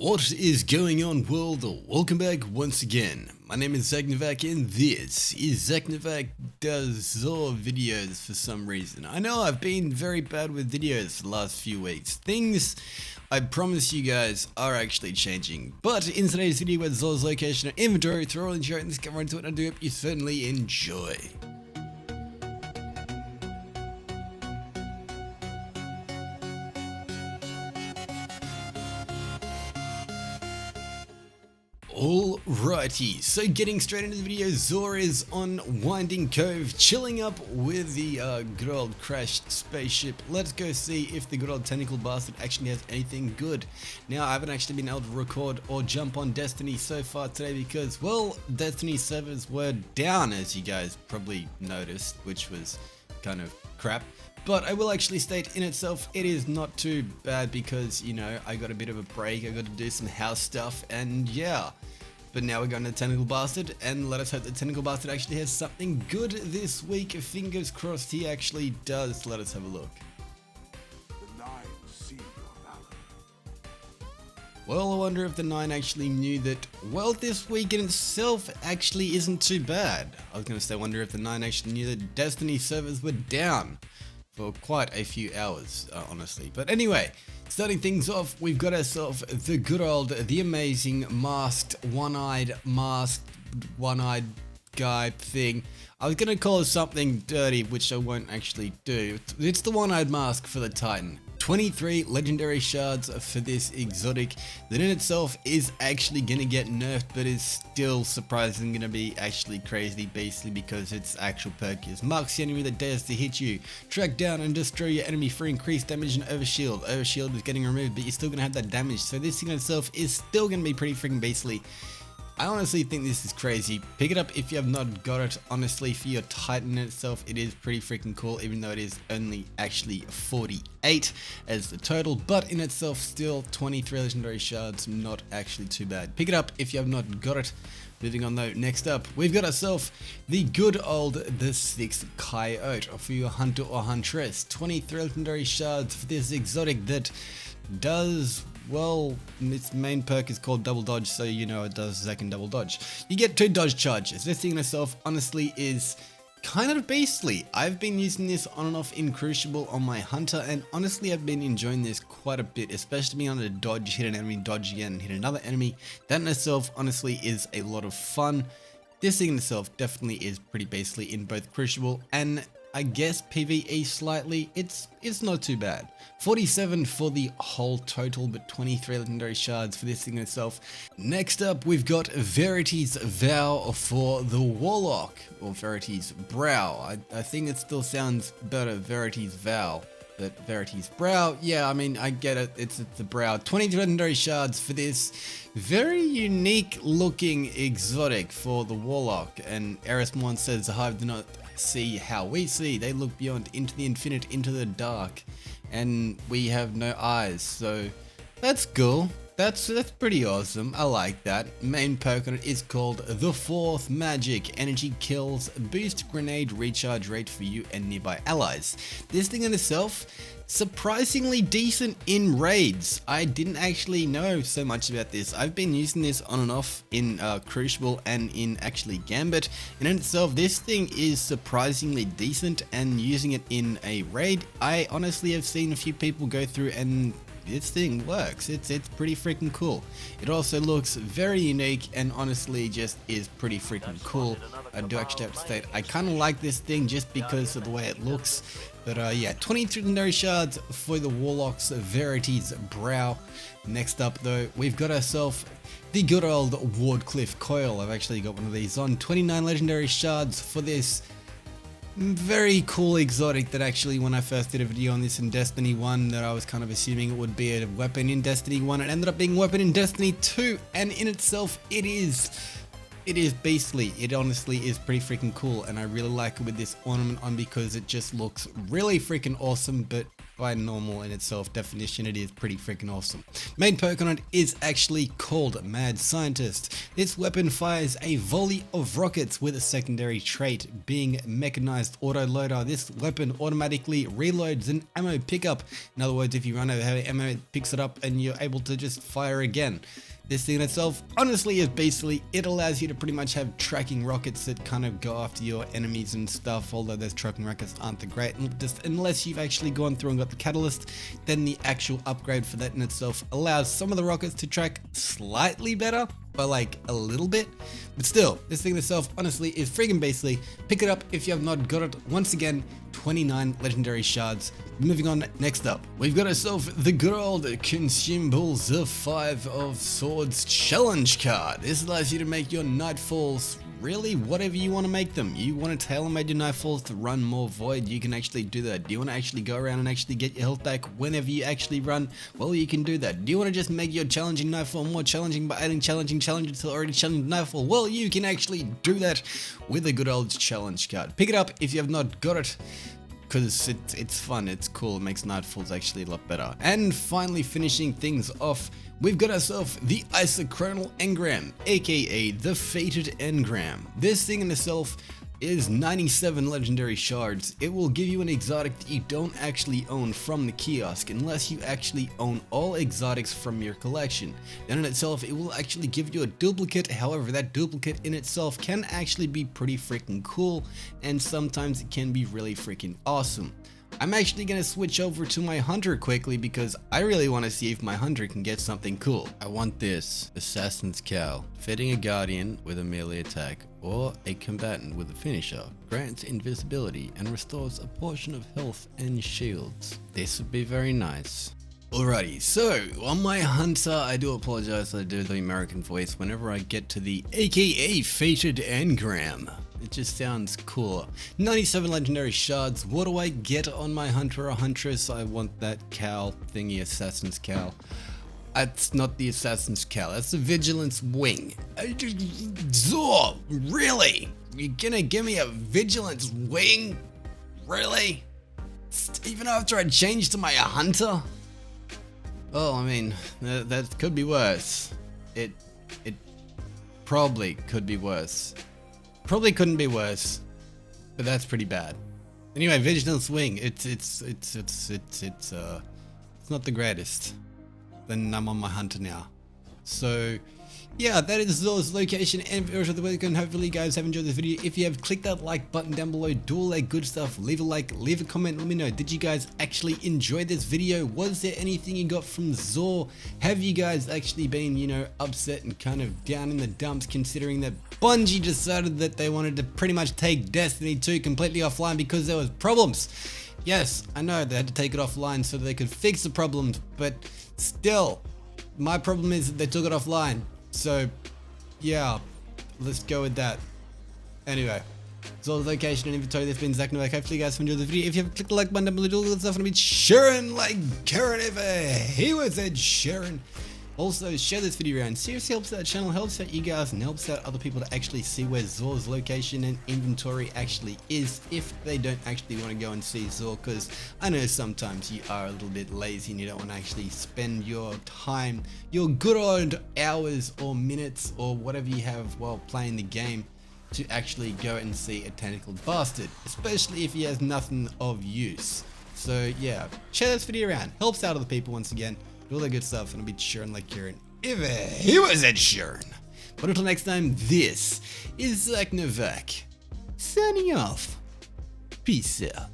What is going on, world? Welcome back once again. My name is ZacNovak and this is ZacNovak Does Zor videos for some reason. I know I've been very bad with videos for the last few weeks. Things, I promise you guys, are actually changing. But in today's video with Zor's location and inventory, throw all intro and let's get right into it, and I do hope you certainly enjoy. Alrighty, so getting straight into the video, Zor is on Winding Cove, chilling up with the good old crashed spaceship. Let's go see if the good old tentacle bastard actually has anything good. Now, I haven't actually been able to record or jump on Destiny so far today because, well, Destiny servers were down, as you guys probably noticed, which was kind of crap. But I will actually state in itself, it is not too bad because, you know, I got a bit of a break, I got to do some house stuff, and yeah. But now we're going to Tentacle Bastard, and let us hope the Tentacle Bastard actually has something good this week. Fingers crossed he actually does. Let us have a look. The Nine see your valor. Well, I wonder if the 9 actually knew that, well, this week in itself actually isn't too bad. I was going to say, I wonder if the 9 actually knew that Destiny servers were down for quite a few hours, honestly. But anyway, starting things off, we've got ourselves the good old, the amazing masked, one-eyed guy thing. I was gonna call it something dirty, which I won't actually do. It's the one-eyed mask for the Titan. 23 legendary shards for this exotic that in itself is actually gonna get nerfed, but is still surprisingly gonna be actually crazy beastly because its actual perk is marks the enemy that dares to hit you, track down and destroy your enemy for increased damage and overshield. Overshield is getting removed, but you're still gonna have that damage, so this thing in itself is still gonna be pretty freaking beastly. I honestly think this is crazy. Pick it up if you have not got it. Honestly, for your Titan in itself, it is pretty freaking cool, even though it is only actually 48 as the total, but in itself still 23 legendary shards, not actually too bad. Pick it up if you have not got it. Moving on though, next up, we've got ourselves the good old the 6th Coyote for your hunter or huntress. 23 legendary shards for this exotic that does, well, its main perk is called double dodge, so you know it does Zac and double dodge. You get 2 dodge charges. This thing in itself honestly is kind of beastly. I've been using this on and off in Crucible on my hunter, and honestly I've been enjoying this quite a bit, especially being able to dodge, hit an enemy, dodge again, hit another enemy. That in itself honestly is a lot of fun. This thing in itself definitely is pretty beastly in both Crucible and I guess PvE slightly. It's not too bad. 47 for the whole total, but 23 legendary shards for this thing in itself. Next up, we've got Verity's Vow for the Warlock, or Verity's Brow. I think it still sounds better, Verity's Vow. But Verity's Brow, yeah, I mean, I get it, it's the brow. 20 legendary shards for this very unique looking exotic for the Warlock. And Erismon says the Hive do not see how we see, they look beyond, into the infinite, into the dark. And we have no eyes, so that's cool. That's pretty awesome. I like that. Main perk on it is called the 4th Magic. Energy kills, boost grenade recharge rate for you and nearby allies. This thing in itself, surprisingly decent in raids. I didn't actually know so much about this. I've been using this on and off in Crucible and in actually Gambit. And in itself, this thing is surprisingly decent, and using it in a raid, I honestly have seen a few people go through and this thing works. It's pretty freaking cool. It also looks very unique and honestly just is pretty freaking cool. I do actually have to state I kind of like this thing just because of the way it looks. But yeah, 23 legendary shards for the Warlock's Verity's Brow. Next up though, we've got ourselves the good old Wardcliff Coil. I've actually got one of these on. 29 legendary shards for this very cool exotic that actually, when I first did a video on this in Destiny 1, that I was kind of assuming it would be a weapon in Destiny 1, it ended up being a weapon in Destiny 2, and in itself it is beastly. It honestly is pretty freaking cool, and I really like it with this ornament on because it just looks really freaking awesome. But by normal in itself definition, it is pretty freaking awesome. Main perk on it is actually called Mad Scientist. This weapon fires a volley of rockets with a secondary trait being mechanized autoloader. This weapon automatically reloads an ammo pickup. In other words, if you run out of heavy ammo, it picks it up and you're able to just fire again. This thing in itself, honestly, is basically, it allows you to pretty much have tracking rockets that kind of go after your enemies and stuff, although those tracking rockets aren't the great, just unless you've actually gone through and got the catalyst, then the actual upgrade for that in itself allows some of the rockets to track slightly better, by like a little bit, but still, this thing in itself, honestly, is freaking basically. Pick it up if you have not got it. Once again, 29 legendary shards. Moving on, next up, we've got ourselves the good old Consumables the 5 of Swords challenge card. This allows you to make your nightfalls really whatever you want to make them. You want to tailor-made your nightfalls to run more void, you can actually do that. Do you want to actually go around and actually get your health back whenever you actually run? Well, you can do that. Do you want to just make your challenging nightfall more challenging by adding challenging challenges to already challenging nightfall? Well, you can actually do that with a good old challenge card. Pick it up if you have not got it, because it's fun, it's cool, it makes nightfalls actually a lot better. And finally finishing things off, we've got ourselves the Isochronal Engram, aka the Fated Engram. This thing in itself is 97 legendary shards. It will give you an exotic that you don't actually own from the kiosk unless you actually own all exotics from your collection. Then in itself, it will actually give you a duplicate. However, that duplicate in itself can actually be pretty freaking cool, and sometimes it can be really freaking awesome. I'm actually going to switch over to my hunter quickly because I really want to see if my hunter can get something cool. I want this Assassin's Cowl, fitting a guardian with a melee attack or a combatant with a finisher, grants invisibility and restores a portion of health and shields. This would be very nice. Alrighty, so on my hunter, I do apologize, I do the American voice whenever I get to the aka Fated Engram. It just sounds cool. 97 legendary shards. What do I get on my hunter or huntress? I want that cowl thingy, Assassin's Cowl. That's not the Assassin's Cowl, that's the Vigilance Wing. Zor, really? You're gonna give me a Vigilance Wing? Really? Even after I changed to my hunter? Well, I mean, that could be worse. It probably could be worse. Probably couldn't be worse, but that's pretty bad. Anyway, Vigilance Wing, it's not the greatest. Then I'm on my hunter now. So yeah, that is Zor's location and version of the week, and hopefully you guys have enjoyed this video. If you have, click that like button down below, do all that good stuff, leave a like, leave a comment, let me know, did you guys actually enjoy this video? Was there anything you got from Zor? Have you guys actually been, you know, upset and kind of down in the dumps considering that Bungie decided that they wanted to pretty much take Destiny 2 completely offline because there was problems? Yes, I know they had to take it offline so they could fix the problems, but still, my problem is that they took it offline. So yeah, let's go with that. Anyway, Zor's location and inventory. This has been ZacNovak. Hopefully you guys have enjoyed the video. If you haven't, click the like button down below, do all that stuff, and I'll be cheering like Karen ever he was Ed Sheeran. Also, share this video around. Seriously helps out the channel, helps out you guys, and helps out other people to actually see where Zor's location and inventory actually is if they don't actually want to go and see Zor, because I know sometimes you are a little bit lazy and you don't want to actually spend your time, your good old hours or minutes or whatever you have while playing the game to actually go and see a tentacle bastard, especially if he has nothing of use. So yeah, share this video around, helps out other people once again. Do all that good stuff, and I'll be cheering like Kieran if he was Ed Sheeran. But until next time, this is ZacNovak signing off. Peace out.